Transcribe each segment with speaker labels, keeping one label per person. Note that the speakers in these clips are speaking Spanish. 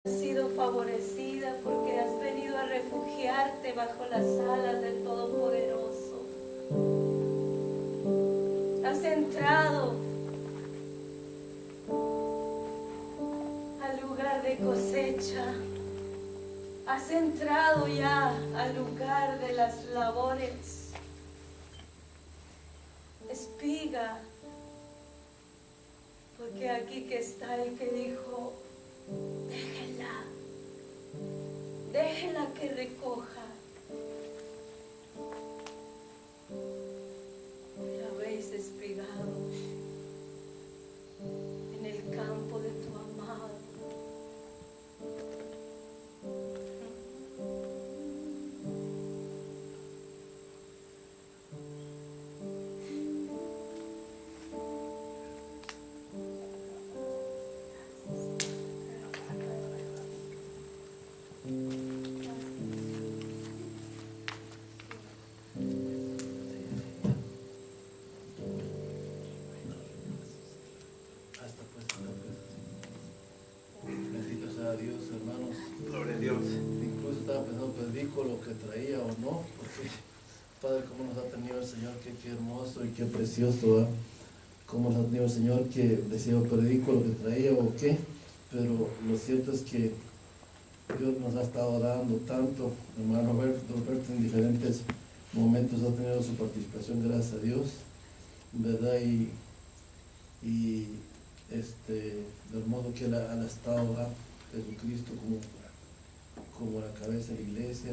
Speaker 1: Has sido favorecida porque has venido a refugiarte bajo las alas del Todopoderoso. Has entrado al lugar de cosecha. Has entrado ya al lugar de las labores. Espiga, porque aquí que está el que dijo, déjela que recoja. La habéis espigado en el campo de tu amado.
Speaker 2: Bendito sea Dios, hermanos.
Speaker 3: Gloria a Dios.
Speaker 2: Incluso estaba pensando, predico lo que traía o no, porque Padre, cómo nos ha tenido el Señor, qué hermoso y qué precioso, ¿eh? Cómo nos ha tenido el Señor, que decía, predico lo que traía o qué, pero lo cierto es que Dios nos ha estado dando tanto, hermano Roberto, en diferentes momentos ha tenido su participación, gracias a Dios, ¿verdad? Y lo hermoso que él ha estado, ¿verdad? Jesucristo como la cabeza de la iglesia,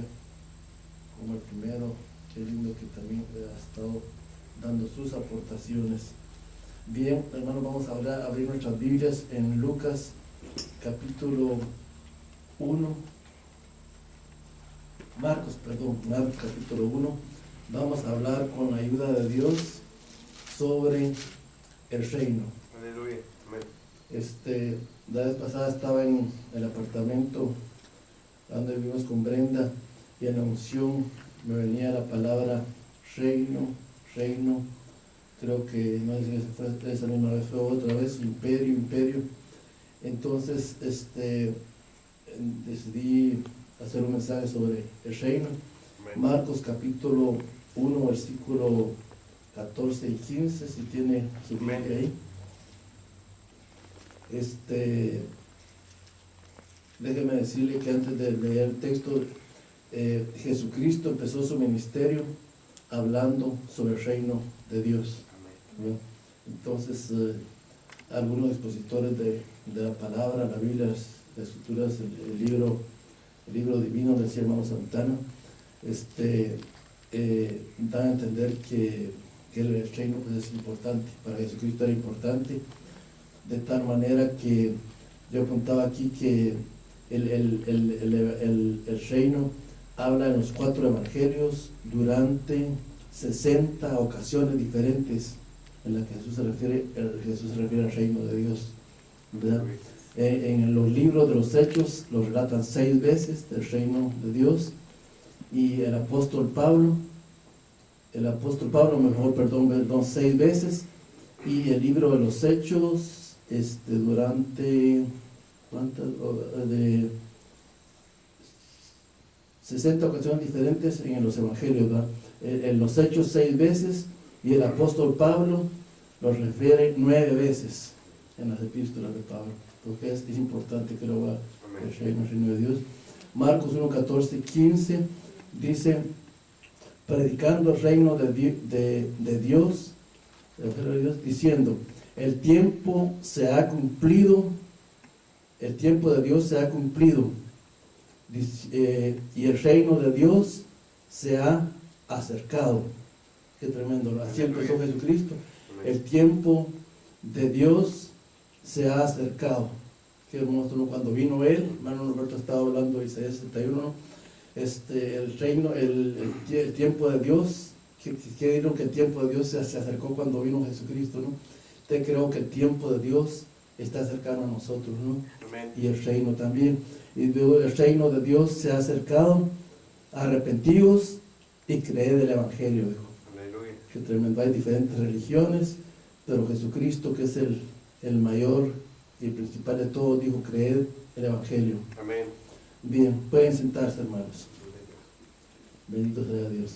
Speaker 2: como el primero, qué lindo que también ha estado dando sus aportaciones. Bien, hermanos, vamos a abrir nuestras Biblias en Lucas capítulo 1, Marcos capítulo 1. Vamos a hablar con la ayuda de Dios sobre el reino.
Speaker 3: Aleluya. Amén.
Speaker 2: La vez pasada estaba en el apartamento donde vivimos con Brenda y en la unción me venía la palabra reino, creo que no sé si fue esa misma vez, fue otra vez, imperio. Entonces decidí hacer un mensaje sobre el reino.
Speaker 3: Amén.
Speaker 2: Marcos capítulo 1, versículo 14 y 15, si tiene su Biblia ahí. Déjeme decirle que antes de leer el texto, Jesucristo empezó su ministerio hablando sobre el reino de Dios.
Speaker 3: Amén.
Speaker 2: Entonces, algunos expositores de la palabra, la Biblia, las Escrituras, el libro divino, decía hermano Santana, dan a entender que el reino pues, es importante, para Jesucristo era importante, de tal manera que yo contaba aquí que el reino habla en los 4 evangelios durante 60 ocasiones diferentes en las que Jesús se refiere al reino de Dios, ¿verdad? En los libros de los Hechos lo relatan 6 veces del reino de Dios, y el apóstol Pablo, 6 veces, y el libro de los Hechos durante de 60 ocasiones diferentes en los evangelios, ¿verdad? En los Hechos 6 veces, y el apóstol Pablo lo refiere 9 veces en las epístolas de Pablo, porque es importante que lo haga el reino de Dios. Marcos 1, 14, 15 dice, predicando el reino de Dios, diciendo, el tiempo se ha cumplido, el tiempo de Dios se ha cumplido, y el reino de Dios se ha acercado. Qué tremendo, así empezó Jesucristo. El tiempo de Dios se ha acercado. Qué hermoso, ¿no? Cuando vino él, hermano Roberto estaba hablando de Isaías 61, ¿no? El reino, el tiempo de Dios, ¿qué dijeron? Que el tiempo de Dios se acercó cuando vino Jesucristo, ¿no? Usted creo que el tiempo de Dios está cercano a nosotros, ¿no?
Speaker 3: Amén.
Speaker 2: Y el reino también. Y luego el reino de Dios se ha acercado, arrepentidos y creed el evangelio, dijo.
Speaker 3: Aleluya.
Speaker 2: Qué tremendo, hay diferentes religiones, pero Jesucristo, que es el mayor y el principal de todos, dijo, creed el Evangelio.
Speaker 3: Amén.
Speaker 2: Bien, pueden sentarse, hermanos. Bendito sea Dios.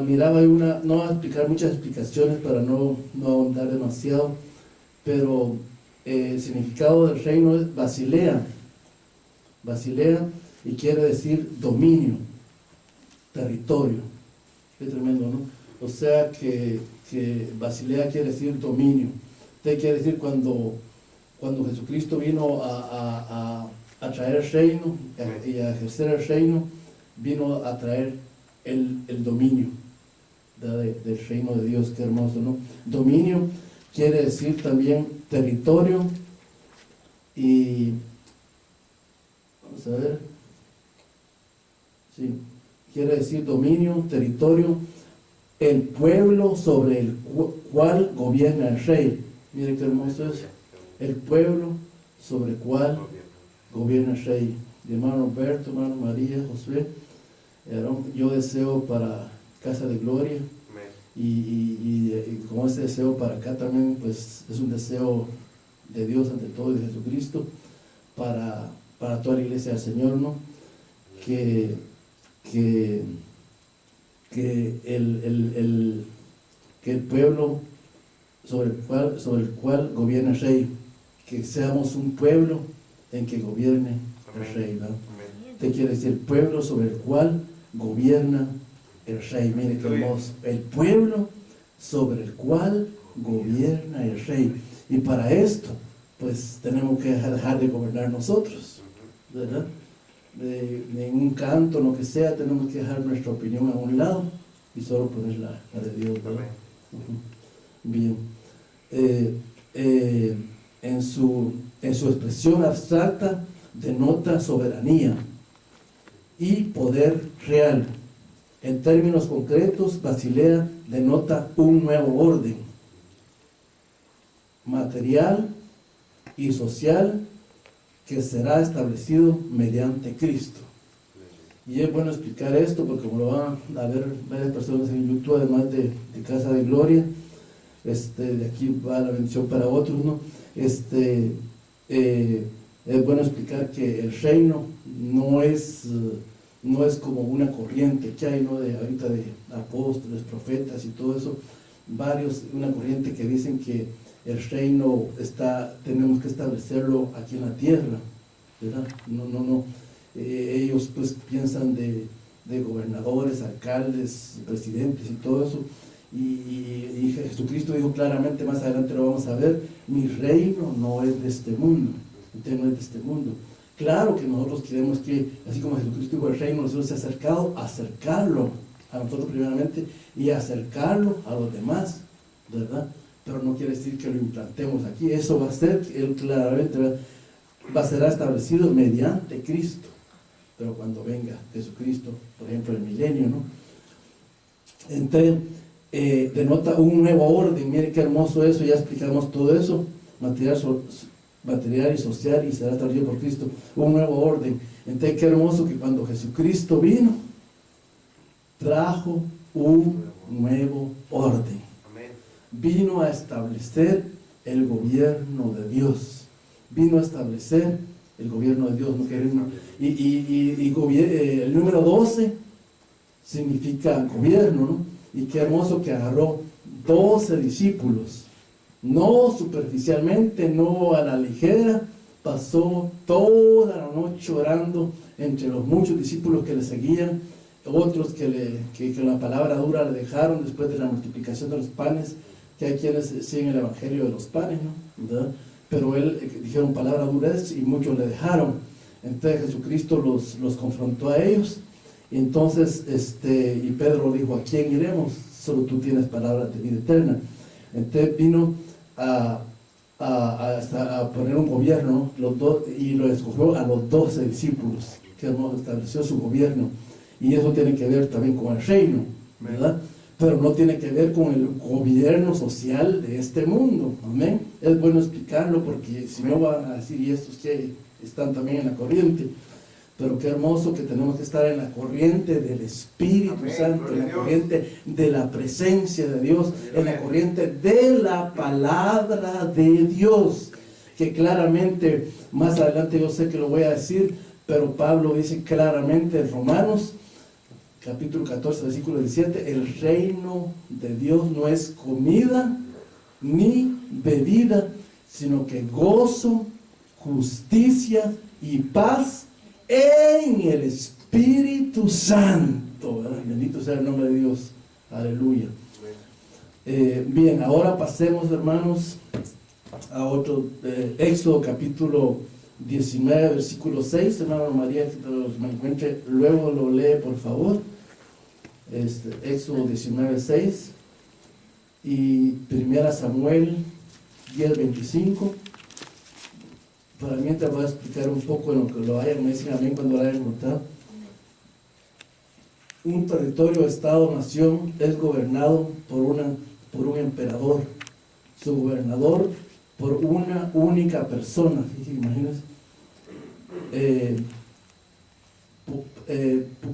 Speaker 2: Miraba una, no voy a explicar muchas explicaciones para no ahondar demasiado, pero el significado del reino es Basilea. Basilea, y quiere decir dominio, territorio. Qué tremendo, ¿no? O sea que Basilea quiere decir dominio. Quiere decir cuando Jesucristo vino a traer el reino y a ejercer el reino, vino a traer el dominio del reino de Dios. Qué hermoso, ¿no? Dominio quiere decir también territorio y vamos a ver, sí, quiere decir dominio, territorio, el pueblo sobre el cual gobierna el rey. Miren qué hermoso es, el pueblo sobre el cual gobierna el rey. Mi hermano Alberto, hermano María, Josué, yo deseo para Casa de Gloria, y como ese deseo para acá también, pues es un deseo de Dios ante todo y de Jesucristo para toda la iglesia del Señor, ¿no? Que el pueblo sobre el cual gobierna el rey, que seamos un pueblo en que gobierne el rey, ¿no? Te quiere decir el pueblo sobre el cual gobierna el rey. Mire qué hermoso, el pueblo sobre el cual gobierna el rey. Y para esto, pues tenemos que dejar de gobernar nosotros, ¿verdad? De un canto, lo que sea, tenemos que dejar nuestra opinión a un lado y solo poner la de Dios, ¿verdad? Bien. En su expresión abstracta denota soberanía y poder real. En términos concretos, Basilea denota un nuevo orden material y social que será establecido mediante Cristo. Y es bueno explicar esto porque como lo van a ver varias personas en YouTube, además de Casa de Gloria, de aquí va la bendición para otros, ¿no? Es bueno explicar que el reino no es como una corriente que hay, ¿no? Ahorita de apóstoles, profetas y todo eso, una corriente que dicen que el reino tenemos que establecerlo aquí en la tierra, ¿verdad? No. Ellos pues piensan de gobernadores, alcaldes, presidentes y todo eso, y Jesucristo dijo claramente, más adelante lo vamos a ver, mi reino no es de este mundo, usted no es de este mundo. Claro que nosotros queremos que, así como Jesucristo dijo el reino, nosotros se ha acercarlo a nosotros primeramente y acercarlo a los demás, ¿verdad? Pero no quiere decir que lo implantemos aquí. Eso va a ser, él claramente será establecido mediante Cristo. Pero cuando venga Jesucristo, por ejemplo, el milenio, ¿no? Entonces, denota un nuevo orden. Miren qué hermoso eso, ya explicamos todo eso. Material y social, y será establecido por Cristo. Un nuevo orden. Entonces, qué hermoso que cuando Jesucristo vino, trajo un nuevo orden. Vino a establecer el gobierno de Dios. Vino a establecer el gobierno de Dios. ¿No? El número 12 significa gobierno, ¿no? Y qué hermoso que agarró 12 discípulos. No superficialmente, no a la ligera. Pasó toda la noche orando entre los muchos discípulos que le seguían. Otros que la palabra dura le dejaron después de la multiplicación de los panes, que hay quienes siguen el evangelio de los panes, ¿no? ¿Verdad? Pero él dijeron palabra dura y muchos le dejaron. Entonces Jesucristo los confrontó a ellos, y entonces y Pedro dijo, ¿a quién iremos? Solo tú tienes palabras de vida eterna. Entonces vino a poner un gobierno, y lo escogió a los 12 discípulos, que estableció su gobierno. Y eso tiene que ver también con el reino, ¿verdad? Pero no tiene que ver con el gobierno social de este mundo, amén. Es bueno explicarlo porque si no van a decir, y estos que están también en la corriente. Pero qué hermoso que tenemos que estar en la corriente del Espíritu
Speaker 3: Amén,
Speaker 2: Santo, en
Speaker 3: gloria
Speaker 2: la
Speaker 3: a Dios.
Speaker 2: corriente de la presencia de Dios,
Speaker 3: Aleluya.
Speaker 2: en la corriente de la palabra de Dios, que claramente, más adelante yo sé que lo voy a decir, pero Pablo dice claramente en Romanos, capítulo 14, versículo 17, el reino de Dios no es comida ni bebida, sino que gozo, justicia y paz en el Espíritu Santo, ¿verdad? Bendito sea el nombre de Dios, aleluya. Bien, ahora pasemos, hermanos, a otro, Éxodo capítulo 19, versículo 6, hermano María, que me encuentre, luego lo lee por favor, Éxodo 19, 6, y 1 Samuel 10, 25. Para mientras voy a explicar un poco en lo que lo hayan, me dicen amén cuando lo hayan encontrado. Un territorio, estado, nación es gobernado por un emperador. Su gobernador por una única persona. Imagínense.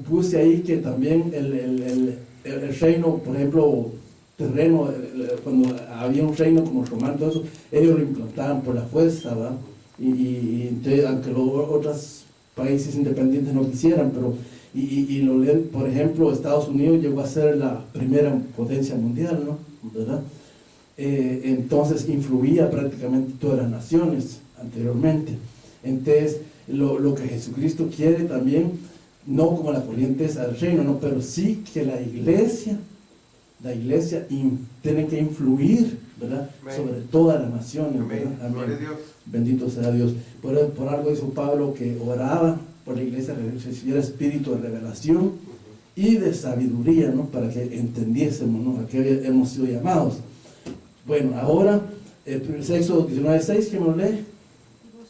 Speaker 2: Puse ahí que también el reino, por ejemplo, terreno, cuando había un reino como romano, todo eso, ellos lo implantaban por la fuerza, ¿verdad? Y entonces, aunque los otros países independientes no quisieran, pero lo leen, por ejemplo, Estados Unidos llegó a ser la primera potencia mundial, ¿no? ¿Verdad? Entonces influía prácticamente todas las naciones anteriormente. Entonces lo que Jesucristo quiere también, no como la corriente es al reino, ¿no? Pero sí que la iglesia tiene que influir, ¿verdad?
Speaker 3: Amén.
Speaker 2: Sobre todas las naciones,
Speaker 3: Amén.
Speaker 2: ¿verdad? Amén.
Speaker 3: Gloria a Dios.
Speaker 2: Bendito sea Dios. Por algo dijo Pablo que oraba por la iglesia que recibiera espíritu de revelación y de sabiduría, ¿no? Para que entendiésemos, ¿no? A qué hemos sido llamados. Bueno, ahora, Éxodo 19:6, ¿quién lo lee?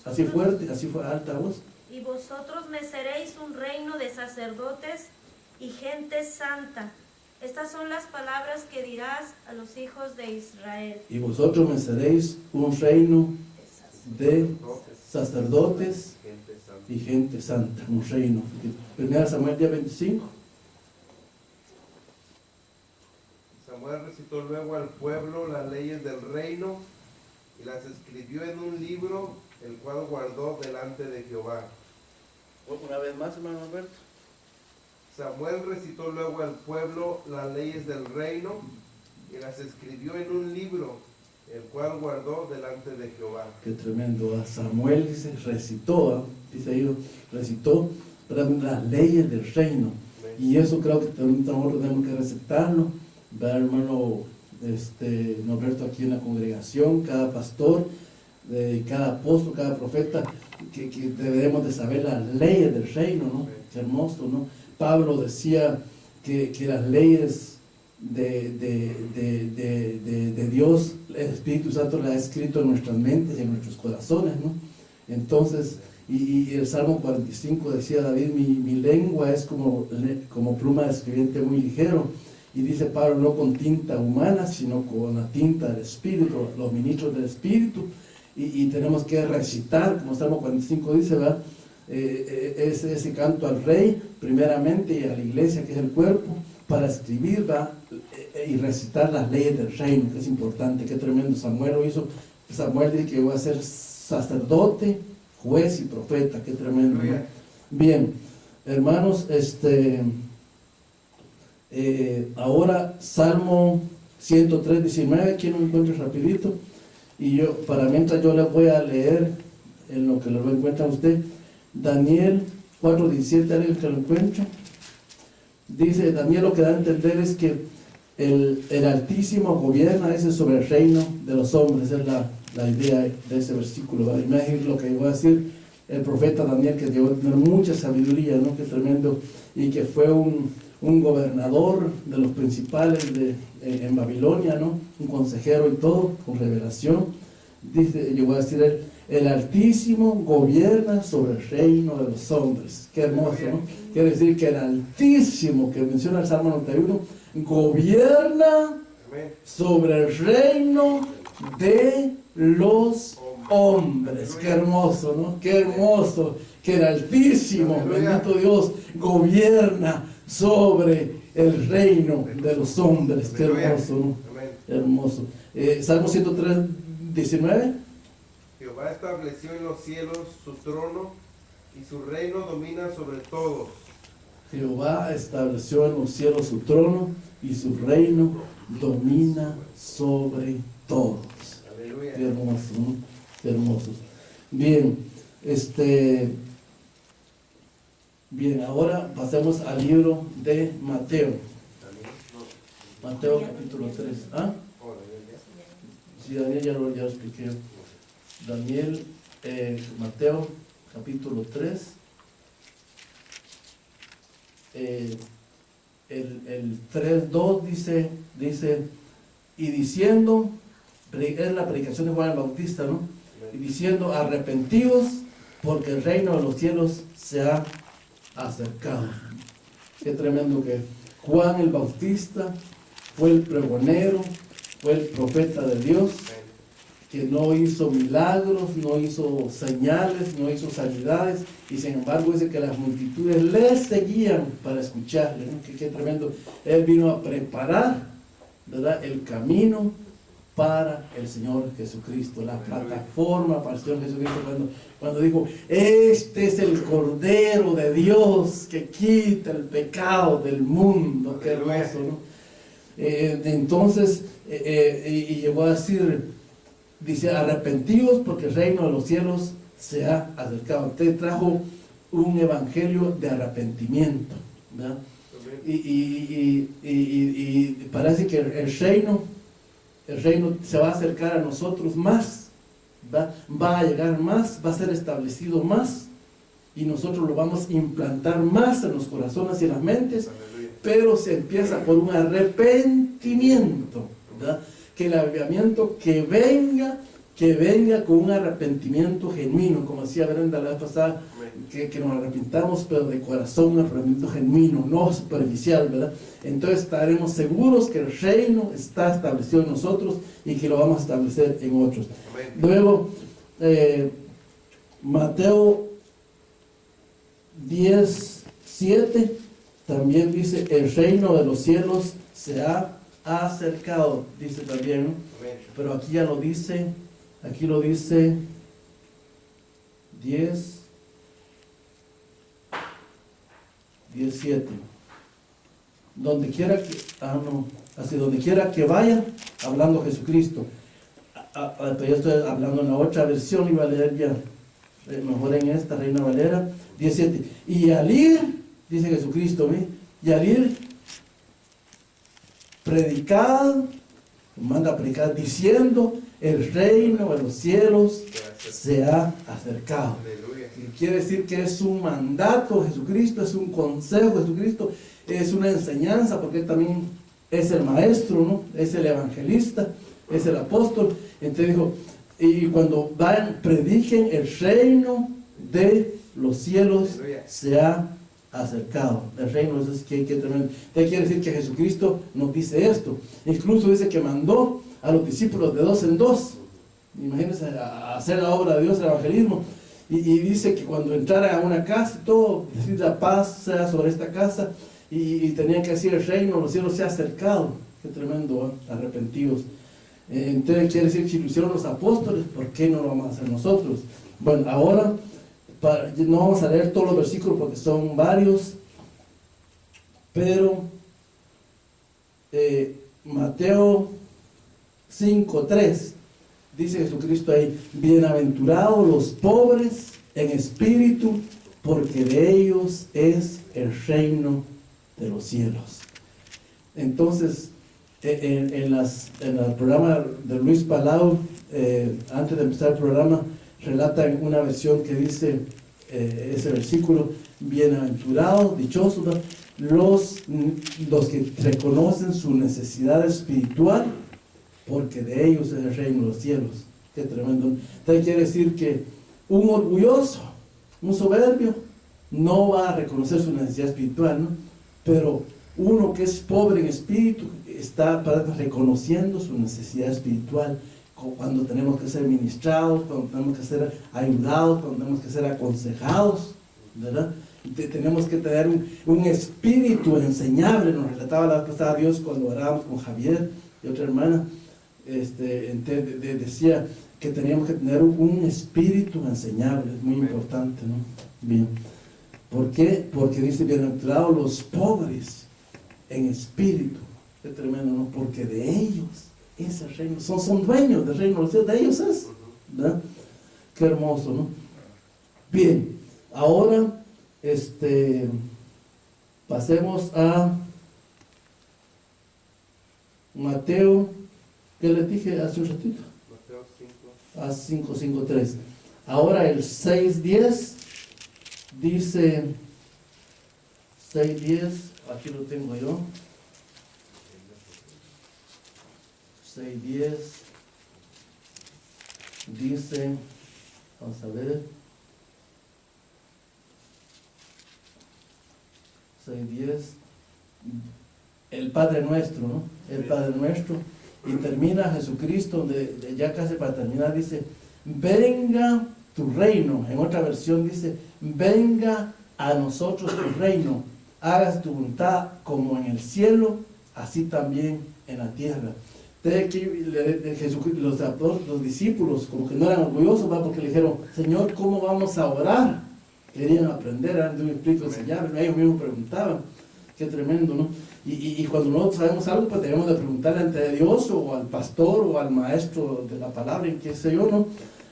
Speaker 2: Así fuerte, así fue alta voz.
Speaker 4: Y vosotros me seréis un reino de sacerdotes y gente santa. Estas son las palabras que dirás a los hijos de Israel.
Speaker 2: Y vosotros me seréis un reino de sacerdotes
Speaker 3: Gente santa.
Speaker 2: y gente santa, un reino. 1 Samuel 10:25.
Speaker 3: Samuel recitó luego al pueblo las leyes del reino y las escribió en un libro, el cual guardó delante de Jehová.
Speaker 2: Una vez más, hermano Alberto.
Speaker 3: Samuel recitó luego al pueblo las leyes del reino y las escribió en un libro, el cual guardó delante de Jehová.
Speaker 2: Qué tremendo. Samuel dice, recitó, dice ahí, recitó las leyes del reino. Y eso creo que nosotros tenemos que recitarlo. ¿Verdad, hermano Norberto, aquí en la congregación, cada pastor, cada apóstol, cada profeta, que debemos de saber las leyes del reino, ¿no? Qué hermoso, ¿no? Pablo decía que las leyes de Dios, el Espíritu Santo las ha escrito en nuestras mentes y en nuestros corazones, ¿no? Entonces, y el Salmo 45 decía David, mi lengua es como pluma de escribiente muy ligero. Y dice Pablo, no con tinta humana, sino con la tinta del Espíritu, los ministros del Espíritu. Y tenemos que recitar, como Salmo 45 dice, ¿verdad? Ese canto al Rey, primeramente, y a la iglesia, que es el cuerpo, para escribir, ¿verdad? Y recitar las leyes del reino, que es importante. Qué tremendo. Samuel lo hizo. Samuel dice que voy a ser sacerdote, juez y profeta. Qué tremendo, ¿no? Bien, hermanos, ahora Salmo 103:19, ¿quién lo encuentra rapidito? Y yo, para mientras yo les voy a leer en lo que lo encuentra usted, Daniel 4:17, alguien que lo encuentra. Dice Daniel, lo que da a entender es que el Altísimo gobierna ese sobre el reino de los hombres. Esa es la idea de ese versículo, ¿vale? Imagínense lo que iba a decir el profeta Daniel, que llegó a tener mucha sabiduría, ¿no? Qué tremendo, y que fue un gobernador de los principales en Babilonia, ¿no? Un consejero y todo, con revelación. Dice, yo voy a decir, el Altísimo gobierna sobre el reino de los hombres. Qué hermoso, ¿no? Quiere decir que el Altísimo, que menciona el Salmo 91, gobierna sobre el reino de los hombres. Qué hermoso, ¿no? Qué hermoso que el Altísimo,
Speaker 3: Aleluya.
Speaker 2: bendito Dios, gobierna sobre el reino de los hombres. Qué
Speaker 3: Aleluya.
Speaker 2: hermoso, ¿no?
Speaker 3: Amén.
Speaker 2: Hermoso. Salmo 103, 19.
Speaker 3: Jehová estableció en los cielos su trono y su reino domina sobre todos.
Speaker 2: Jehová estableció en los cielos su trono y su reino domina sobre todos.
Speaker 3: Aleluya.
Speaker 2: Qué hermoso, ¿no? Qué hermoso. Bien, bien, ahora pasemos al libro de Mateo. Mateo capítulo 3. ¿Ah? Sí, Daniel ya lo expliqué. Daniel, Mateo capítulo 3. El 3:2 dice, y diciendo, es la predicación de Juan el Bautista, ¿no? Y diciendo, arrepentidos, porque el reino de los cielos se ha acercado. Qué tremendo que Juan el Bautista fue el pregonero, fue el profeta de Dios, que no hizo milagros, no hizo señales, no hizo sanidades, y sin embargo dice que las multitudes le seguían para escucharle, ¿no? Qué tremendo. Él vino a preparar, ¿verdad?, el camino para el Señor Jesucristo, la plataforma para el Señor Jesucristo, cuando dijo, este es el Cordero de Dios que quita el pecado del mundo. Qué hermoso, ¿no? Entonces, y llegó a decir, dice, arrepentidos porque el reino de los cielos se ha acercado. Usted trajo un evangelio de arrepentimiento, ¿verdad? Y parece que el reino se va a acercar a nosotros más, va a llegar más, va a ser establecido más, y nosotros lo vamos a implantar más en los corazones y en las mentes.
Speaker 3: Aleluya.
Speaker 2: Pero se empieza por un arrepentimiento, ¿verdad? Que el avivamiento que venga con un arrepentimiento genuino, como decía Brenda la vez pasada, que nos arrepintamos, pero de corazón, un arrepentimiento genuino, no superficial, ¿verdad? Entonces estaremos seguros que el reino está establecido en nosotros y que lo vamos a establecer en otros.
Speaker 3: Amén.
Speaker 2: Luego, Mateo 10:7 también dice, el reino de los cielos se ha acercado, dice también, ¿no?
Speaker 3: Amén.
Speaker 2: Pero aquí ya lo dice, aquí lo dice 10:7. Donde quiera que, donde quiera que vayan, hablando Jesucristo. Pero yo estoy hablando en la otra versión, iba a leer ya, mejor en esta, Reina Valera, 10:7. Y al ir, dice Jesucristo, ¿ve? Y al ir, predicad, manda a predicar, diciendo, el reino de los cielos se ha acercado.
Speaker 3: Aleluya.
Speaker 2: Quiere decir que es un mandato de Jesucristo, es un consejo de Jesucristo, es una enseñanza, porque él también es el maestro, ¿no? Es el evangelista, es el apóstol. Entonces dijo, y cuando vayan, prediquen, el reino de los cielos se ha acercado. El reino es que tremendo. Entonces quiere decir que Jesucristo nos dice esto. Incluso dice que mandó a los discípulos de 2 en 2. Imagínense, a hacer la obra de Dios, el evangelismo. Y dice que cuando entraran a una casa, todo, decir la paz sea sobre esta casa, y tenían que decir el reino de los cielos se ha acercado. Qué tremendo, ¿eh? Arrepentidos. Entonces quiere decir que si lo hicieron los apóstoles, ¿por qué no lo vamos a hacer nosotros? Bueno, ahora no vamos a leer todos los versículos porque son varios, pero Mateo 5:3 dice Jesucristo ahí, bienaventurados los pobres en espíritu, porque de ellos es el reino de los cielos. Entonces, en el programa de Luis Palau, antes de empezar el programa, relata en una versión que dice ese versículo, bienaventurados, dichosos, los que reconocen su necesidad espiritual, porque de ellos es el reino de los cielos. Qué tremendo. Entonces quiere decir que un orgulloso, un soberbio, no va a reconocer su necesidad espiritual, ¿no? Pero uno que es pobre en espíritu está reconociendo su necesidad espiritual cuando tenemos que ser ministrados, cuando tenemos que ser ayudados, cuando tenemos que ser aconsejados, ¿verdad? Y tenemos que tener un espíritu enseñable. Nos relataba la vez pasada Dios cuando orábamos con Javier y otra hermana, decía que teníamos que tener un espíritu enseñable, es muy importante, ¿no? Bien. ¿Por qué? Porque dice, bienaventurados los pobres en espíritu. Qué tremendo, ¿no? Porque de ellos es el reino, son dueños del reino, de ellos es, ¿verdad? Qué hermoso, ¿no? Bien, ahora pasemos a Mateo, ¿qué les dije hace un ratito?
Speaker 3: Mateo 5.
Speaker 2: A 5:3. Ahora el 6:10 dice, 6:10, aquí lo tengo yo. 6:10 dice, vamos a ver, 6:10, el Padre Nuestro, ¿no? El Padre Nuestro, y termina Jesucristo, donde ya casi para terminar dice, venga tu reino. En otra versión dice, venga a nosotros tu reino, hagas tu voluntad como en el cielo, así también en la tierra. Los discípulos como que no eran orgullosos, ¿va? Porque le dijeron, Señor, ¿cómo vamos a orar? Querían aprender, eran de un espíritu enseñable, ellos mismos preguntaban. Qué tremendo, ¿no? Y cuando nosotros sabemos algo, pues debemos de preguntar ante Dios o al pastor o al maestro de la palabra, en qué sé yo, ¿no?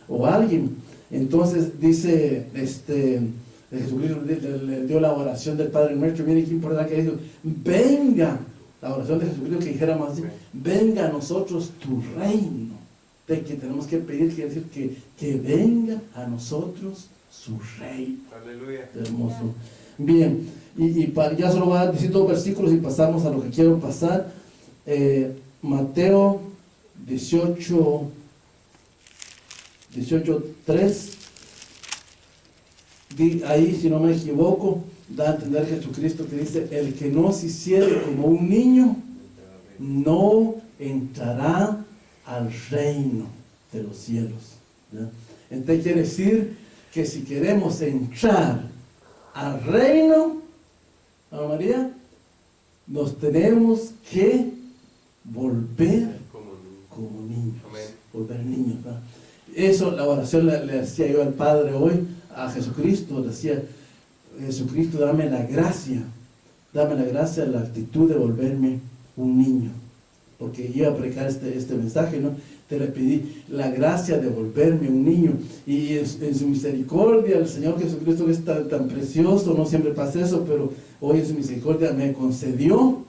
Speaker 2: O a alguien. Entonces dice, Jesucristo le dio la oración del Padre Nuestro. Miren qué importante que dijo, venga, la oración de Jesucristo que dijéramos así, venga a nosotros tu reino. De que tenemos que pedir, quiere decir que venga a nosotros su reino.
Speaker 3: Aleluya.
Speaker 2: Hermoso. Bien, ya solo voy a decir 2 versículos y pasamos a lo que quiero pasar. Mateo 18:3. Ahí, si no me equivoco, da a entender Jesucristo que dice, el que no se hiciere como un niño, no entrará al reino de los cielos, ¿ya? Entonces quiere decir que si queremos entrar al reino, Ana María, nos tenemos que volver como niños.
Speaker 3: Amén.
Speaker 2: Volver niños, ¿verdad? Eso, la oración le decía yo al Padre hoy, a Jesucristo, le decía, Jesucristo, dame la gracia, la actitud de volverme un niño. Porque iba a predicar este mensaje, ¿no? Te le pedí la gracia de volverme un niño. Y en su misericordia, el Señor Jesucristo, que es tan precioso, no siempre pasa eso, pero hoy en su misericordia me concedió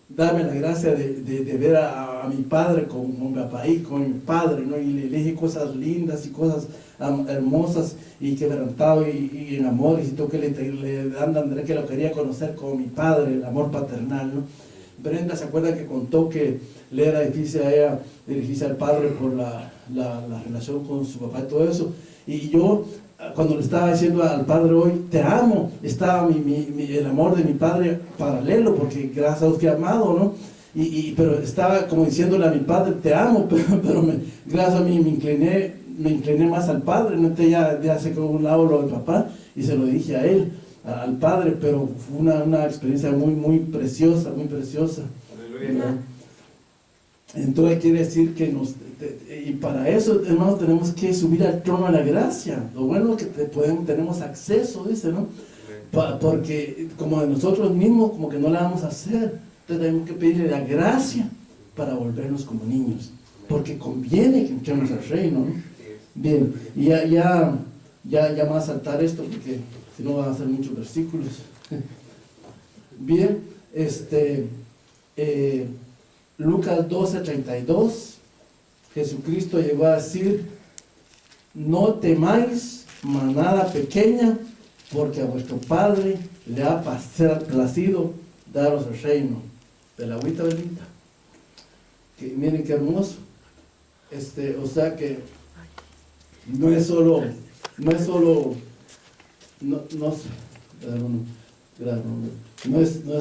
Speaker 2: darme la gracia de ver a mi padre como mi papá y como mi padre, ¿no? Y le dije cosas lindas y cosas hermosas y quebrantado y en amor, y todo que le dan a Andrés que lo quería conocer como mi padre, el amor paternal, ¿no? Brenda se acuerda que contó que le era difícil a ella dirigirse al padre por la relación con su papá y todo eso, y yo cuando le estaba diciendo al padre hoy, te amo, estaba el amor de mi padre paralelo, porque gracias a Dios fui amado, ¿no? Pero estaba como diciéndole a mi padre, te amo, pero gracias a mí me incliné más al padre, ¿no? Entonces ya se quedó a un lado lo del papá, y se lo dije a él, al padre, pero fue una experiencia muy, muy preciosa, muy preciosa.
Speaker 3: Aleluya.
Speaker 2: Entonces quiere decir que y para eso, hermanos, tenemos que subir al trono de la gracia. Lo bueno es que tenemos acceso, dice, ¿no? Porque como de nosotros mismos, como que no la vamos a hacer. Entonces tenemos que pedirle la gracia para volvernos como niños. Porque conviene que entremos al reino, ¿no? Bien, y ya vamos a saltar esto, porque si no van a ser muchos versículos. Bien, Lucas 12:32, Jesucristo llegó a decir, no temáis, manada pequeña, porque a vuestro Padre le ha placido daros el reino. De la agüita bendita. Que miren qué hermoso. O sea que no es solo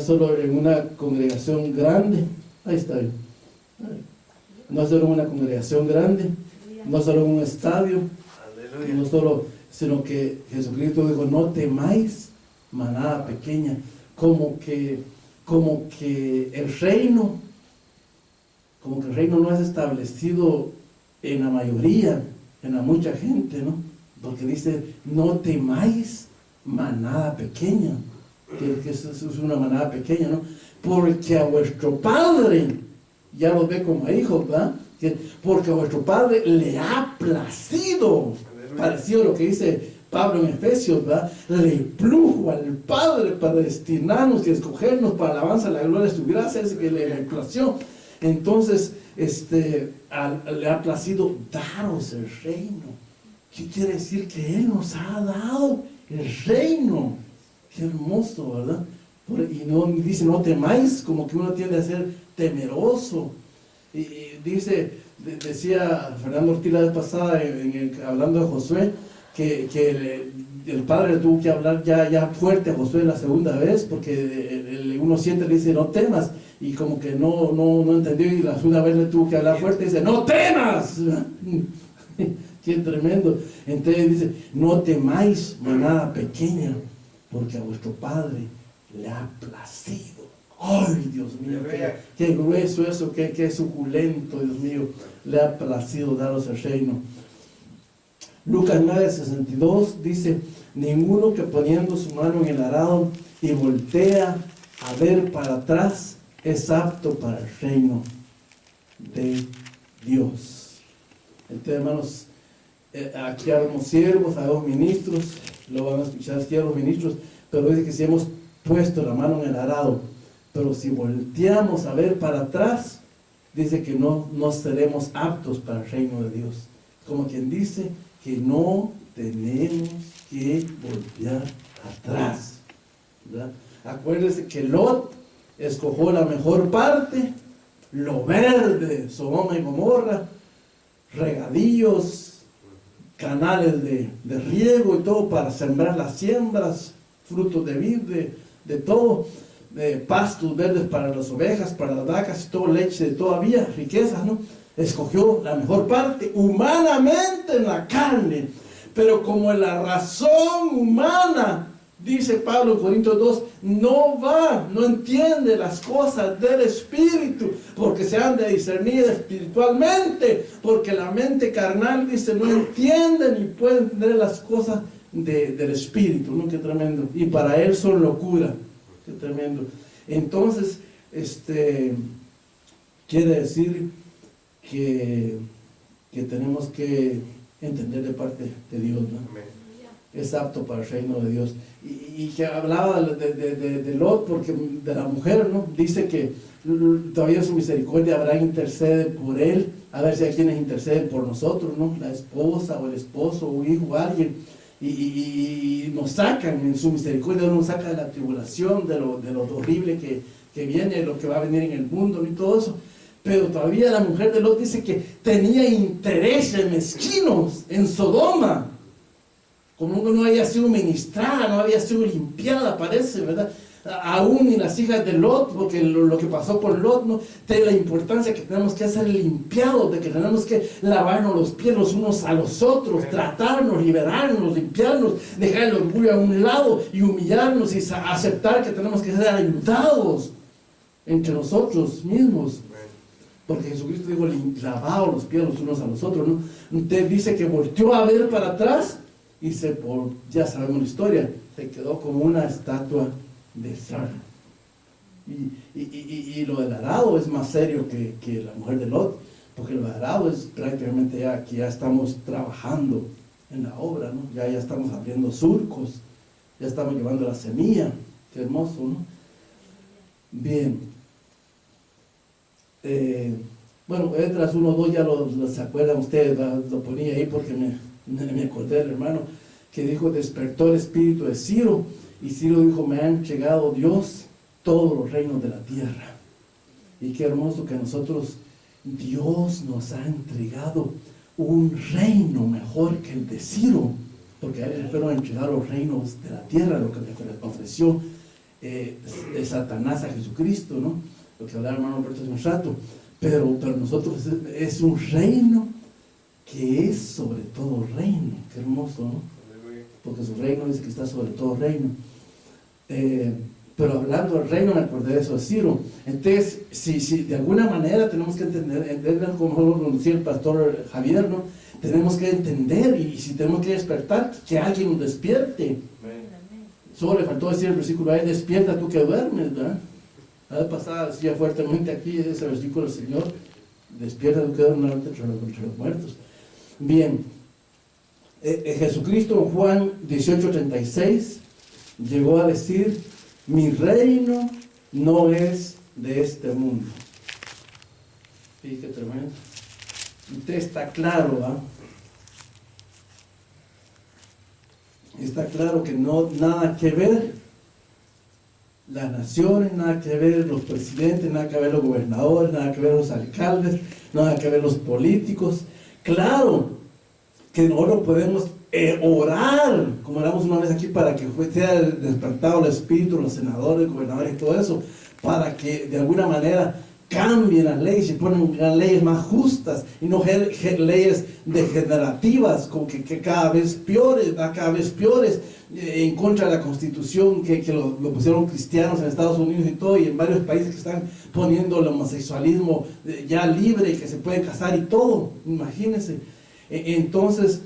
Speaker 2: solo en una congregación grande. Ahí está bien. no solo en una congregación grande, no solo en un estadio, no solo, sino que Jesucristo dijo, no temáis, manada pequeña, como que el reino no es establecido en la mayoría, en la mucha gente, ¿no? Porque dice, no temáis, manada pequeña, que es una manada pequeña, ¿no? Porque a vuestro Padre, ya los ve como hijos, ¿verdad? Porque a vuestro Padre le ha placido, parecido a lo que dice Pablo en Efesios, ¿verdad? Le plujo al Padre para destinarnos y escogernos para alabanza la gloria de su gracia, es que le plació. Entonces, le ha placido daros el reino. ¿Qué quiere decir? Que Él nos ha dado el reino. Qué hermoso, ¿verdad? Y no dice, no temáis, como que uno tiende a ser temeroso. Y decía Fernando Ortiz la vez pasada, hablando de Josué, que el padre le tuvo que hablar ya fuerte a Josué la segunda vez, porque uno siente, le dice, no temas, y como que no entendió, y la segunda vez le tuvo que hablar fuerte, y dice, no temas. Qué tremendo. Entonces dice, no temáis, manada pequeña, porque a vuestro Padre le ha placido. ¡Ay, Dios mío! Qué grueso eso, qué suculento, Dios mío. Le ha placido daros el reino. Lucas 9:62 dice, ninguno que poniendo su mano en el arado y voltea a ver para atrás es apto para el reino de Dios. Entonces, hermanos, aquí habemos siervos, habemos ministros, lo van a escuchar siervos, ministros, pero dice que si hemos puesto la mano en el arado, pero si volteamos a ver para atrás, dice que no seremos aptos para el reino de Dios. Como quien dice que no tenemos que voltear atrás, ¿verdad? Acuérdense que Lot escogió la mejor parte, lo verde, Sodoma y Gomorra, regadillos, canales de riego y todo para sembrar las siembras, frutos de vid, de todo, pastos verdes para las ovejas, para las vacas y todo, leche de todavía, riquezas, ¿no? Escogió la mejor parte humanamente en la carne, pero como en la razón humana, dice Pablo en Corintios 2, no entiende las cosas del Espíritu, porque se han de discernir espiritualmente, porque la mente carnal, dice, no entiende ni puede entender las cosas del Espíritu, ¿no? Qué tremendo, y para él son locura, qué tremendo. Entonces, quiere decir que tenemos que entender de parte de Dios, ¿no? Es apto para el reino de Dios. Y que hablaba de Lot, porque de la mujer, ¿no? Dice que todavía su misericordia habrá, intercede por él, a ver si hay quienes interceden por nosotros, ¿no? La esposa o el esposo o un hijo o alguien, y nos sacan en su misericordia, nos saca de la tribulación, de lo horrible que viene, de lo que va a venir en el mundo y todo eso. Pero todavía la mujer de Lot dice que tenía intereses mezquinos en Sodoma, como no había sido ministrada, no había sido limpiada, parece, ¿verdad? Aún ni las hijas de Lot, porque lo que pasó con Lot, ¿no? De la importancia que tenemos que ser limpiados, de que tenemos que lavarnos los pies los unos a los otros, tratarnos, liberarnos, limpiarnos, dejar el orgullo a un lado y humillarnos y aceptar que tenemos que ser ayudados entre nosotros mismos. Porque Jesucristo dijo, lavaos los pies los unos a los otros, ¿no? Usted dice que volteó a ver para atrás y ya sabemos la historia, se quedó como una estatua de sal. Y lo del arado es más serio que la mujer de Lot, porque lo del arado es prácticamente que ya estamos trabajando en la obra, ¿no? Ya estamos abriendo surcos, ya estamos llevando la semilla. Qué hermoso, ¿no? Bien. Bueno, Esdras 1:2 ya se acuerdan ustedes, lo ponía ahí porque me acordé del hermano que dijo, despertó el espíritu de Ciro, y Ciro dijo, me ha entregado Dios todos los reinos de la tierra. Y qué hermoso que nosotros, Dios nos ha entregado un reino mejor que el de Ciro, porque a él le fueron a entregar los reinos de la tierra, lo que le ofreció de Satanás a Jesucristo, ¿no? Lo que hablaba el hermano Roberto hace un rato. pero nosotros es un reino que es sobre todo reino. Qué hermoso, ¿no? Porque su reino dice que está sobre todo reino. Pero hablando del reino, me acordé de eso, Ciro. Entonces, si de alguna manera tenemos que entender como lo decía el pastor Javier, ¿no? Tenemos que entender, y si tenemos que despertar, que alguien nos despierte. Solo le faltó decir el versículo ahí: despierta tú que duermes, ¿verdad? La vez pasada decía fuertemente aquí ese versículo del Señor: despierta tú que duermes entre los muertos. Bien, Jesucristo en Juan 18:36 llegó a decir: mi reino no es de este mundo. Fíjate, qué tremendo. Usted está claro, ¿ah? Está claro que no, nada que ver las naciones, nada que ver los presidentes, nada que ver los gobernadores, nada que ver los alcaldes, nada que ver los políticos. Claro que nosotros podemos orar, como oramos una vez aquí, para que sea despertado el espíritu, los senadores, gobernadores y todo eso, para que de alguna manera cambien las leyes y ponen leyes más justas y no leyes degenerativas, como que cada vez peores, en contra de la constitución que lo pusieron cristianos en Estados Unidos y todo, y en varios países que están poniendo el homosexualismo ya libre y que se pueden casar y todo, imagínense. Entonces,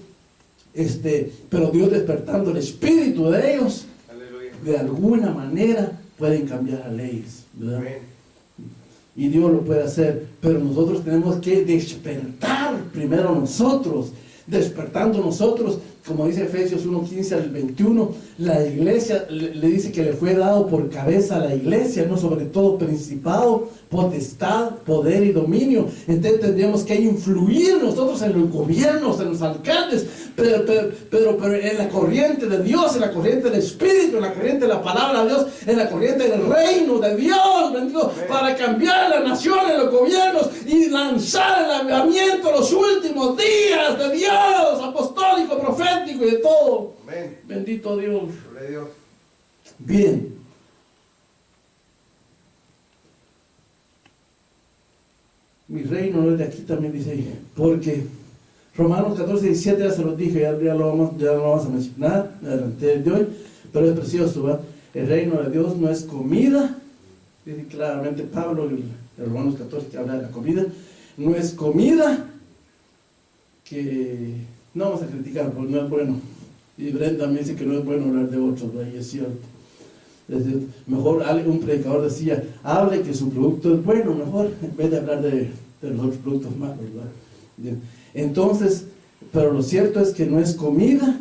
Speaker 2: pero Dios despertando el espíritu de ellos, aleluya, de alguna manera pueden cambiar las leyes, ¿verdad? Amén. Y Dios lo puede hacer, pero nosotros tenemos que despertar primero nosotros, despertando nosotros, como dice Efesios 1:15 al 21, la iglesia le dice que le fue dado por cabeza a la iglesia, no sobre todo principado, potestad, poder y dominio. Entonces tendríamos que influir nosotros en los gobiernos, en los alcaldes, pero en la corriente de Dios, en la corriente del Espíritu, en la corriente de la palabra de Dios, en la corriente del reino de Dios, bendito, para cambiar las naciones, los gobiernos y lanzar el avivamiento los últimos días de Dios, apostólico, profético y de todo. Amén. Bendito Dios. Dios. Bien. Mi reino no es de aquí, también dice ahí, porque Romanos 14:17 ya se los dije, ya lo vamos a mencionar adelante de hoy, pero es precioso, ¿verdad? El reino de Dios no es comida, dice claramente Pablo en Romanos 14 que habla de la comida, no es comida, que no vamos a criticar porque no es bueno, y Brenda me dice que no es bueno hablar de otros, ¿verdad? Y es cierto. Mejor un predicador decía, hable que su producto es bueno, mejor, en vez de hablar de los otros productos malos, ¿verdad? Entonces, pero lo cierto es que no es comida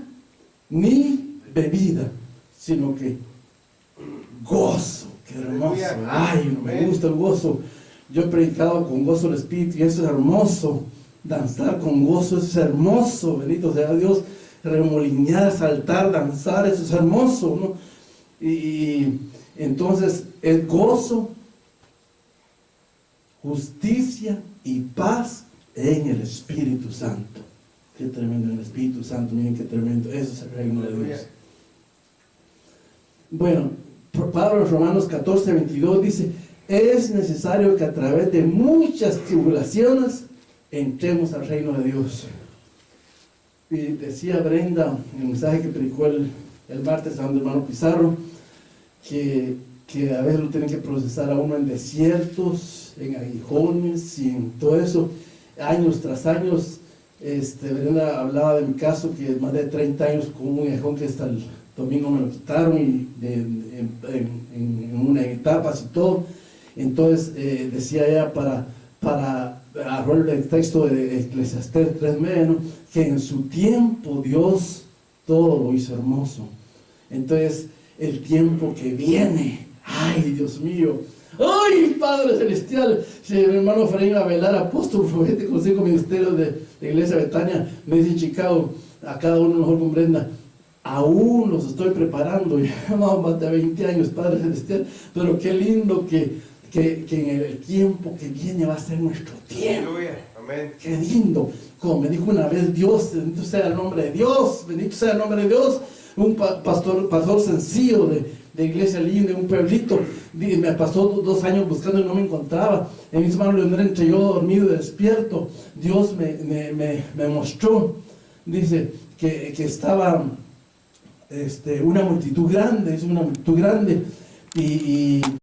Speaker 2: ni bebida, sino que gozo. Qué hermoso. Ay, me gusta el gozo. Yo he predicado con gozo el Espíritu y eso es hermoso. Danzar con gozo es hermoso, bendito sea Dios. Remolinear, saltar, danzar, eso es hermoso, ¿no? Y entonces el gozo, justicia y paz en el Espíritu Santo. Qué tremendo en el Espíritu Santo, miren qué tremendo, eso es el reino de Dios. Bueno, Pablo en Romanos 14:22 dice: es necesario que a través de muchas tribulaciones entremos al reino de Dios. Y decía Brenda en el mensaje que predicó el martes a un hermano Pizarro, que a veces lo tienen que procesar a uno en desiertos, en aguijones y en todo eso, años tras años. Brenda hablaba de mi caso, que más de 30 años con un aguijón que hasta el domingo me lo quitaron y en unas etapas y todo. Entonces decía ella, para agarrar el texto de Eclesiastés 3:9, ¿no? Que en su tiempo Dios todo lo hizo hermoso. Entonces el tiempo que viene, ay Dios mío, ay Padre Celestial, si mi hermano Efraín Avelar, apóstol profético, con 5 ministerios de Iglesia Betania, me dice en Chicago, a cada uno mejor con Brenda, aún los estoy preparando, ya más de 20 años, Padre Celestial, pero qué lindo que en el tiempo que viene va a ser nuestro tiempo. Amén. Qué lindo, como me dijo una vez Dios, bendito sea el nombre de Dios, bendito sea el nombre de Dios. Un pastor sencillo de iglesia linda, de un pueblito. Me pasó 2 años buscando y no me encontraba. En mis manos Leonel, entre yo dormido y despierto, Dios me mostró, dice, que estaba una multitud grande, es una multitud grande, y